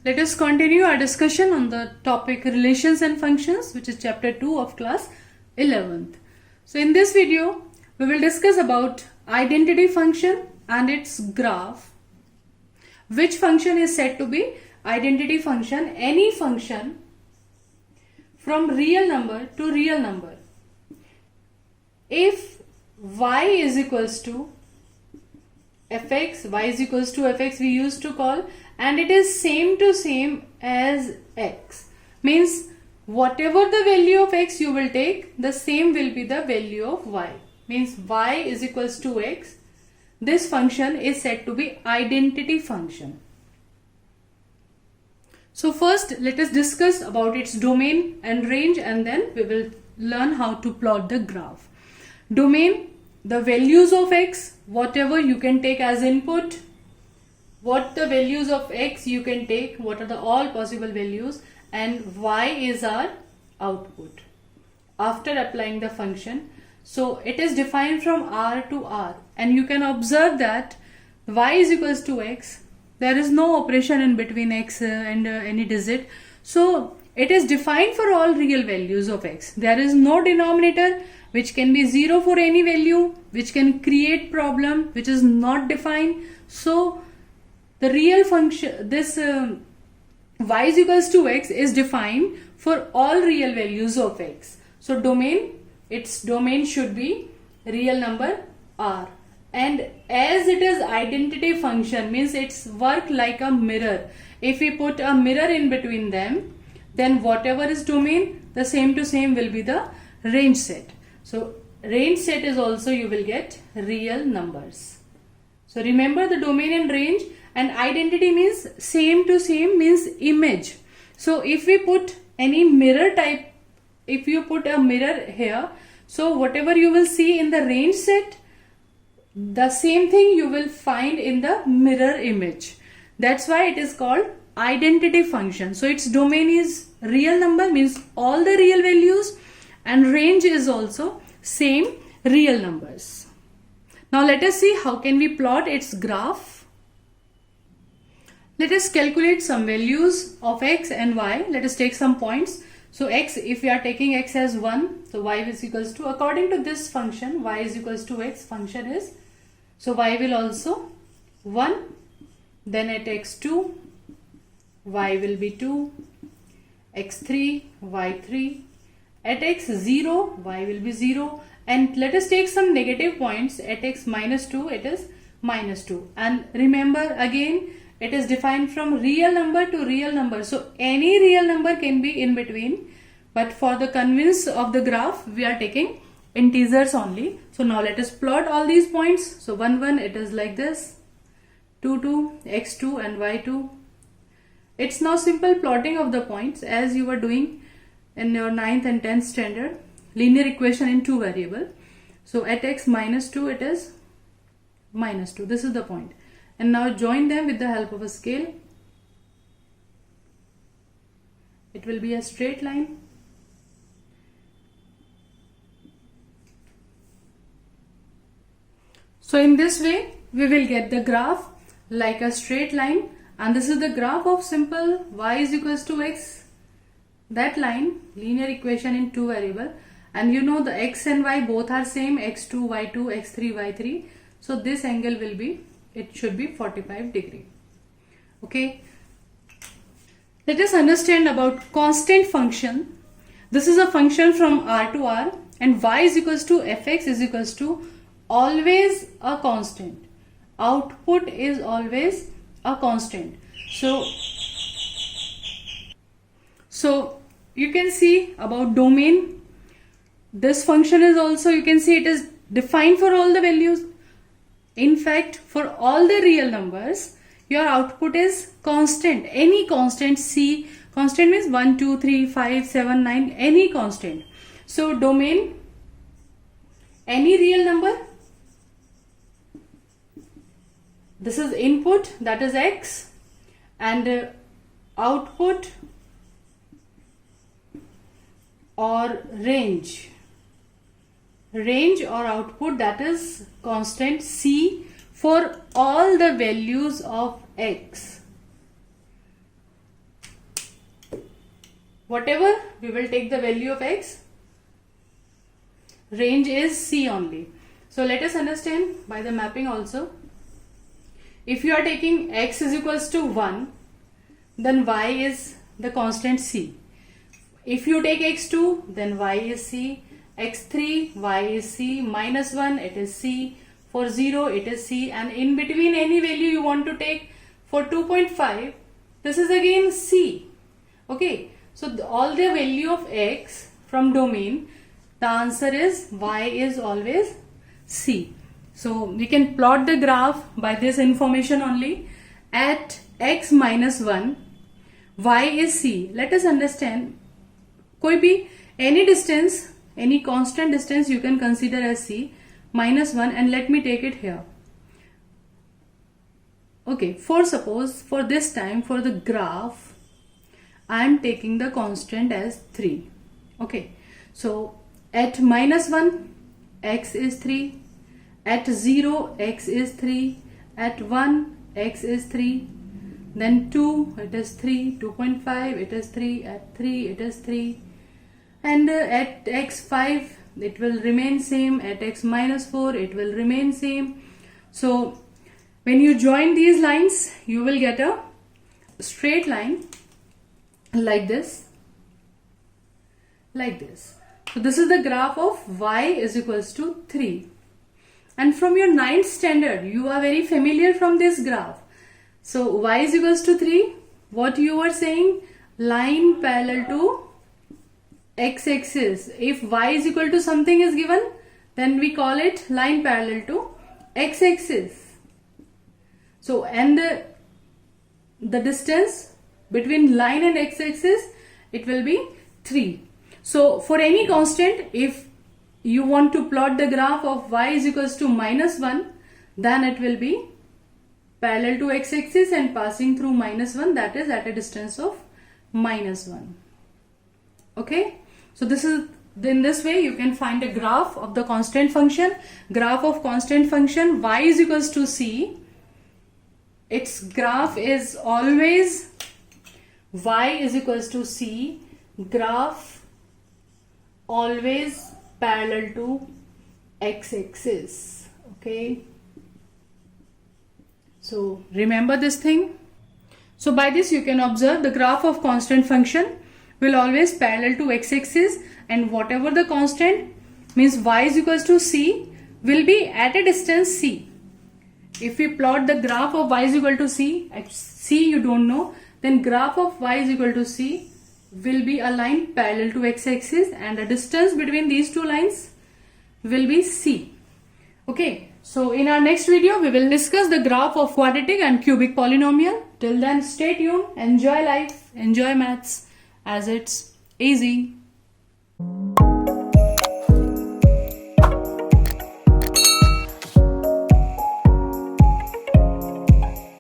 Let us continue our discussion on the topic relations and functions, which is chapter 2 of class 11th. So in this video, we will discuss about identity function and its graph. Which function is said to be identity function? Any function from real number to real number. If y is equals to fx, y is equals to fx we used to call, and it is same to same as x, means whatever the value of x you will take, the same will be the value of y, means y is equals to x. This function is said to be identity function. So first let us discuss about its domain and range, and then we will learn how to plot the graph. Domain, the values of x, whatever you can take as input, what the values of x you can take, what are the all possible values, and y is our output after applying the function. So it is defined from R to R, and you can observe that y is equals to x. There is no operation in between x and any digit. So it is defined for all real values of x. There is no denominator which can be 0 for any value, which can create problem which is not defined. So the real function, this y is equals to x is defined for all real values of x. So domain, its domain should be real number R. And as it is identity function, means it's work like a mirror. If we put a mirror in between them, then whatever is domain, the same to same will be the range set. So range set is also you will get real numbers. So remember the domain and range, and identity means same to same means image. So if we put any mirror type, if you put a mirror here, so whatever you will see in the range set, the same thing you will find in the mirror image. That's why it is called identity function. So its domain is real number, means all the real values, and range is also same real numbers. Now let us see how can we plot its graph. Let us calculate some values of x and y. Let us take some points. So x, if we are taking x as 1, so y is equals to, according to this function, y is equals to x function is, so y will also 1, then at x2, y will be 2, x3, y3, at x0, y will be 0, and let us take some negative points. At x minus 2, it is minus 2, and remember again it is defined from real number to real number, so any real number can be in between, but for the convenience of the graph we are taking integers only. So now let us plot all these points. So 1 1 it is like this, 2 2, x2 and y2. It's now simple plotting of the points as you were doing in your 9th and 10th standard, linear equation in two variable. So at x minus 2 it is minus 2, this is the point, and now join them with the help of a scale. It will be a straight line. So in this way we will get the graph like a straight line, and this is the graph of simple y is equals to x, that line, linear equation in two variable, and you know the x and y both are same, x2 y2 x3 y3, so this angle will be, it should be 45 degree. Okay, let us understand about constant function. This is a function from R to R, and y is equals to fx is equals to always a constant. Output is always a constant. So you can see about domain, this function is also, you can see it is defined for all the values. In fact, for all the real numbers, your output is constant, any constant. C, constant means 1 2 3 5 7 9, any constant. So domain, any real number, this is input, that is x, and output or range or output, that is constant C for all the values of x. whatever we will take the value of x, range is C only. So let us understand by the mapping also. If you are taking x is equals to 1, then y is the constant C. If you take x2, then y is C, x3, y is C, minus 1, it is C, for 0, it is C, and in between any value you want to take for 2.5, this is again C. Okay, so all the value of x from domain, the answer is y is always C. So we can plot the graph by this information only. At x minus 1, y is C. Let us understand, कोई भी any distance, any constant distance you can consider as C, minus 1, and let me take it here. Okay, for suppose for this time for the graph I am taking the constant as 3. Okay, so at minus 1 x is 3, at 0 x is 3, at 1 x is 3, then 2 it is 3, 2.5 it is 3, at 3 it is 3, and at x5 it will remain same, at x minus 4 it will remain same. So when you join these lines you will get a straight line like this, like this. So this is the graph of y is equals to 3, and from your 9th standard you are very familiar from this graph. So y is equals to 3, what you are saying, line parallel to x-axis. If y is equal to something is given, then we call it line parallel to x-axis. So and the distance between line and x-axis, it will be 3. So for any constant, if you want to plot the graph of y is equals to minus 1, then it will be parallel to x-axis and passing through minus 1, that is at a distance of minus 1. Okay, so this is, in this way you can find a graph of the constant function. Graph of constant function y is equals to C. Its graph is always y is equals to C, graph always parallel to x-axis. Okay, so remember this thing. So by this you can observe the graph of constant function will always parallel to x-axis, and whatever the constant means y is equals to C will be at a distance C. If we plot the graph of y is equal to C, at C you don't know, then graph of y is equal to C will be a line parallel to x-axis, and the distance between these two lines will be C. Okay, so in our next video we will discuss the graph of quadratic and cubic polynomial. Till then, stay tuned, enjoy life, enjoy maths, as it's easy.